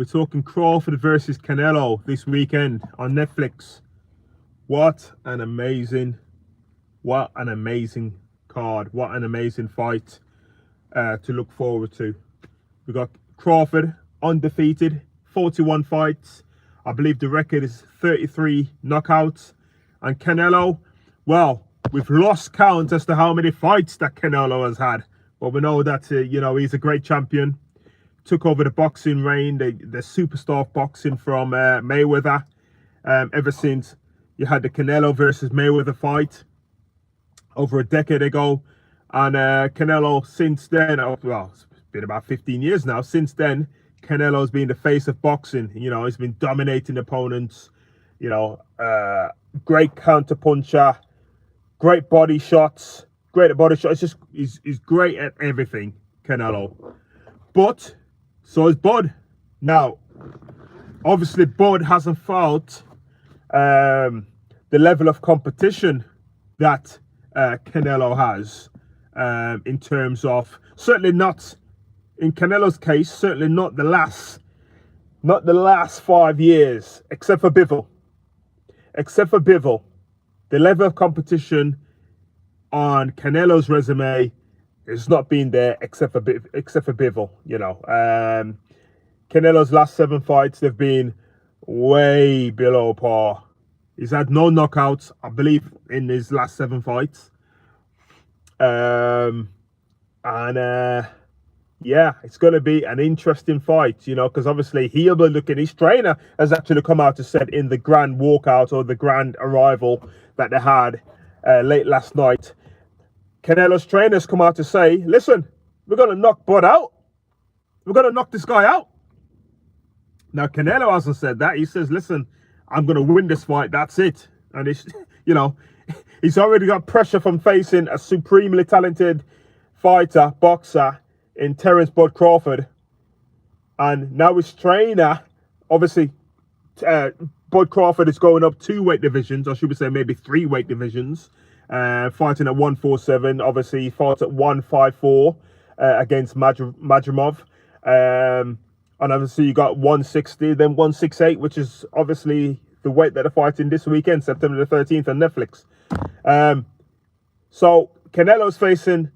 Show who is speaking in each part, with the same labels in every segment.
Speaker 1: We're talking Crawford versus Canelo this weekend on Netflix. What an amazing card. What an amazing fight to look forward to. We got Crawford undefeated, 41 fights. I believe the record is 33 knockouts. And Canelo, well, we've lost count as to how many fights that Canelo has had. But we know that, he's a great champion. Took over the boxing reign, the superstar of boxing from Mayweather. Ever since you had the Canelo versus Mayweather fight over a decade ago. And Canelo since then, well, it's been about 15 years now. Since then, Canelo's been the face of boxing. He's been dominating opponents. Great counter puncher, great body shots, great at body shots. He's great at everything, Canelo. But so is Bud. Now, obviously, Bud hasn't felt the level of competition that Canelo has in terms of, certainly not in Canelo's case, certainly not the last 5 years, except for Bivol. The level of competition on Canelo's resume has not been there except for Bivol. Canelo's last 7 fights, they've been way below par. He's had no knockouts, I believe, in his last 7 fights. Yeah, it's going to be an interesting fight, because obviously he'll be looking, his trainer has actually come out to said in the grand walkout or the grand arrival that they had late last night. Canelo's trainers come out to say, listen, we're going to knock Bud out. We're going to knock this guy out. Now, Canelo hasn't said that. He says, listen, I'm going to win this fight. That's it. And it's, he's already got pressure from facing a supremely talented fighter, boxer, in Terence Bud Crawford. And now his trainer, obviously, Bud Crawford is going up 2 weight divisions, or should we say maybe 3 weight divisions, fighting at 147. Obviously, he fought at 154 against Madrimov. And obviously, you got 160, then 168, which is obviously the weight that they're fighting this weekend, September the 13th on Netflix. So Canelo's facing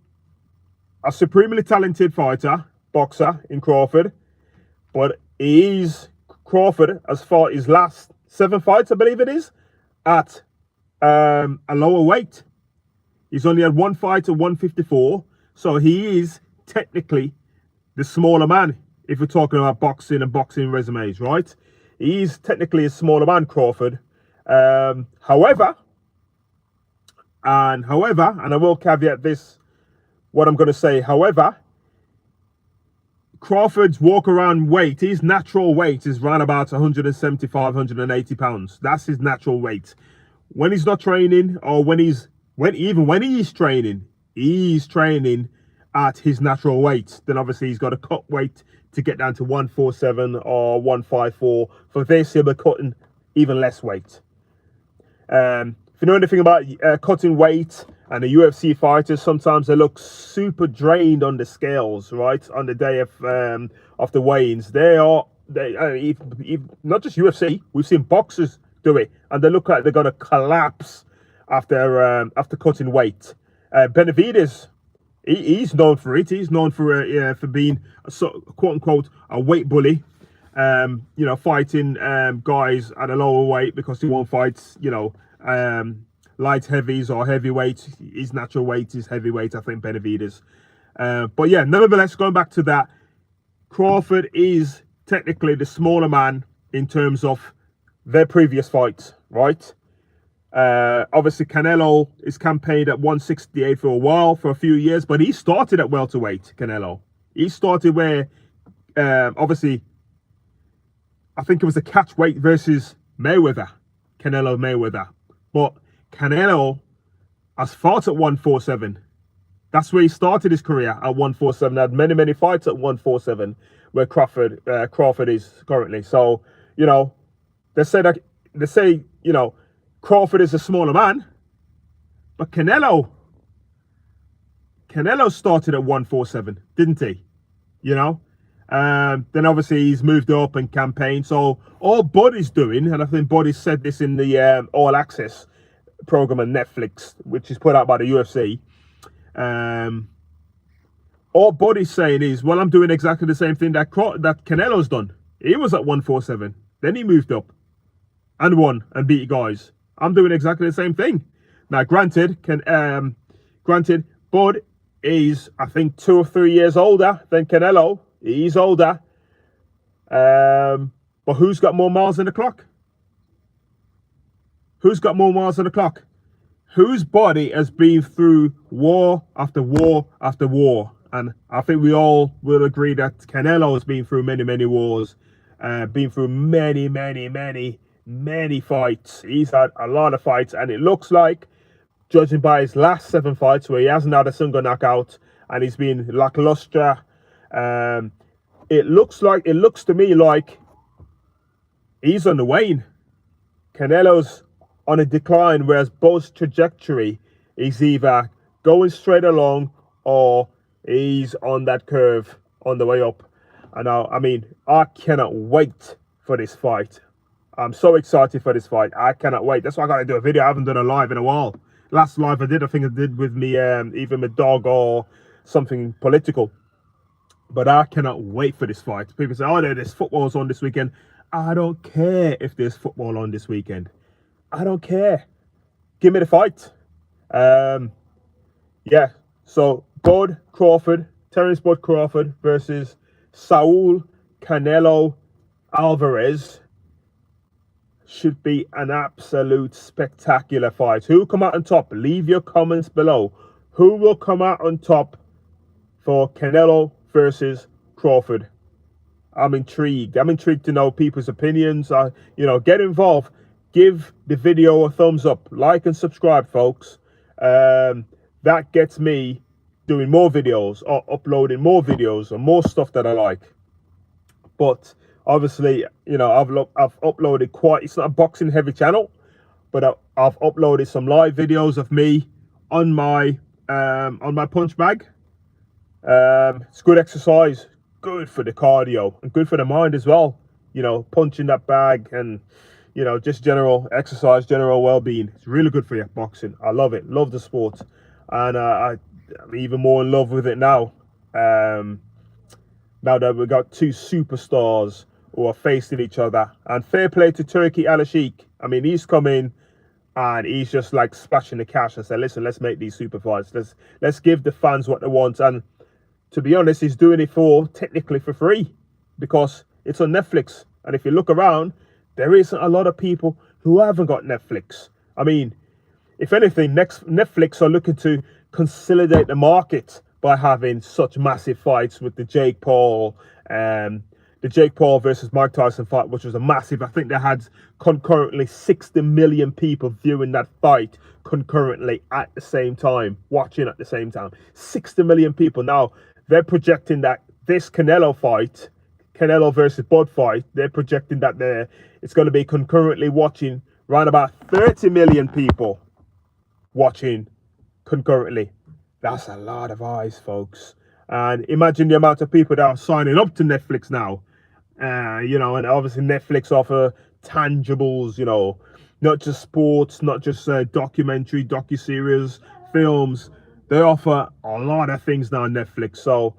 Speaker 1: a supremely talented fighter, boxer in Crawford, but Crawford has fought his last 7 fights, I believe it is, at a lower weight. He's only had 1 fight at 154, so he is technically the smaller man, if we're talking about boxing and boxing resumes, right? He's technically a smaller man, Crawford. However, and I will caveat this, what I'm going to say, however, Crawford's walk-around weight, his natural weight is around about 175, 180 pounds. That's his natural weight. When he's not training, or when he's training, he's training at his natural weight. Then obviously he's got to cut weight to get down to 147 or 154. For this, he'll be cutting even less weight. If you know anything about cutting weight, and the UFC fighters, sometimes they look super drained on the scales, right? On the day of the weigh-ins, not just UFC. We've seen boxers do it, and they look like they're gonna collapse after cutting weight. Benavidez, he's known for it. He's known for being a quote unquote a weight bully. Fighting guys at a lower weight because he won't fight, light heavies or heavyweights. His natural weight is heavyweight, I think, Benavidez. But yeah, nevertheless, going back to that, Crawford is technically the smaller man in terms of their previous fights, right? Obviously, Canelo is campaigned at 168 for a while, for a few years, but he started at welterweight, Canelo. He started where, obviously, I think it was a catch weight versus Mayweather, Canelo Mayweather. But Canelo has fought at 147. That's where he started his career, at 147. Had many fights at 147, where Crawford is currently. So, they say Crawford is a smaller man, but Canelo started at 147, didn't he? Then obviously he's moved up and campaigned. So all Buddy's doing, and I think Buddy said this in the All Access program on Netflix, which is put out by the UFC. All Buddy's saying is, well, I'm doing exactly the same thing that Canelo's done. He was at 147, then he moved up and won and beat guys. I'm doing exactly the same thing. Now, granted, Bud is, I think, 2 or 3 years older than Canelo. He's older. But who's got more miles on the clock? Who's got more miles on the clock? Whose body has been through war after war after war? And I think we all will agree that Canelo has been through many, many wars, been through many, many, many, many fights. He's had a lot of fights, and it looks like, judging by his last 7 fights, where he hasn't had a single knockout and he's been lackluster, it looks to me like he's on the wane. Canelo's on a decline, whereas Bud's trajectory is either going straight along or he's on that curve on the way up. And I mean, I cannot wait for this fight. I'm so excited for this fight. I cannot wait. That's why I got to do a video. I haven't done a live in a while. Last live I think I did with me, either my dog or something political. But I cannot wait for this fight. People say, oh, there's football's on this weekend. I don't care if there's football on this weekend. I don't care. Give me the fight. Yeah. So Bud Crawford, Terence Bud Crawford versus Saul Canelo Alvarez should be an absolute spectacular fight. Who will come out on top? Leave your comments below. Who will come out on top for Canelo versus Crawford? I'm intrigued. I'm intrigued to know people's opinions. Get involved. Give the video a thumbs up. Like and subscribe, folks. That gets me doing more videos or uploading more videos or more stuff that I like. But obviously, I've uploaded quite. It's not a boxing heavy channel, but I've uploaded some live videos of me on my punch bag. It's good exercise, good for the cardio and good for the mind as well. Punching that bag and just general exercise, general well-being. It's really good for you, boxing. I love it. Love the sport, and I'm even more in love with it now. Now that we've got 2 superstars who are facing each other, and fair play to Turki Al-Sheikh. I mean, he's come in and he's just like splashing the cash and said, listen, let's make these super fights. Let's give the fans what they want. And to be honest, he's doing it technically for free, because it's on Netflix. And if you look around, there isn't a lot of people who haven't got Netflix. I mean, if anything, Netflix are looking to consolidate the market by having such massive fights with the Jake Paul versus Mike Tyson fight, which was a massive. I think they had concurrently 60 million people viewing that fight concurrently at the same time, watching at the same time. 60 million people. Now, they're projecting that this Canelo fight, Canelo versus Bud fight, they're projecting that it's going to be concurrently watching around about 30 million people watching concurrently. That's a lot of eyes, folks. And imagine the amount of people that are signing up to Netflix now. And obviously Netflix offer tangibles, not just sports, not just documentary, docuseries, films. They offer a lot of things now on Netflix. So,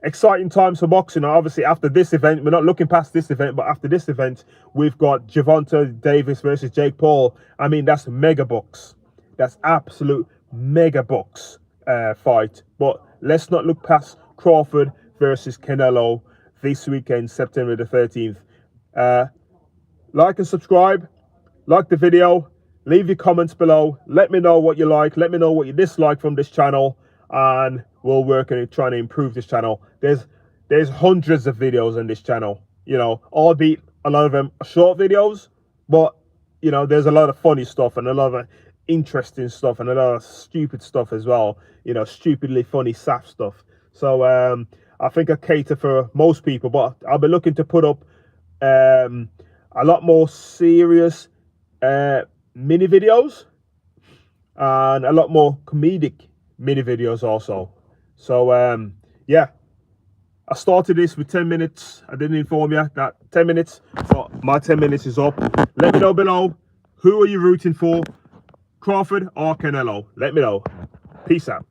Speaker 1: exciting times for boxing. Obviously, after this event, we're not looking past this event, but after this event, we've got Gervonta Davis versus Jake Paul. I mean, that's mega bucks. That's absolute mega bucks fight. But let's not look past Crawford versus Canelo this weekend, September the 13th. Like and subscribe. Like the video. Leave your comments below. Let me know what you like. Let me know what you dislike from this channel. And we'll work on trying to improve this channel. There's hundreds of videos on this channel. Albeit a lot of them are short videos. But, there's a lot of funny stuff and a lot of interesting stuff and a lot of stupid stuff as well. Stupidly funny, saff stuff. So I think I cater for most people. But I'll be looking to put up a lot more serious mini videos and a lot more comedic mini videos also. So yeah, I started this with 10 minutes. I didn't inform you that 10 minutes, but my 10 minutes is up. Let me know below, who are you rooting for? Crawford or Canelo? Let me know. Peace out.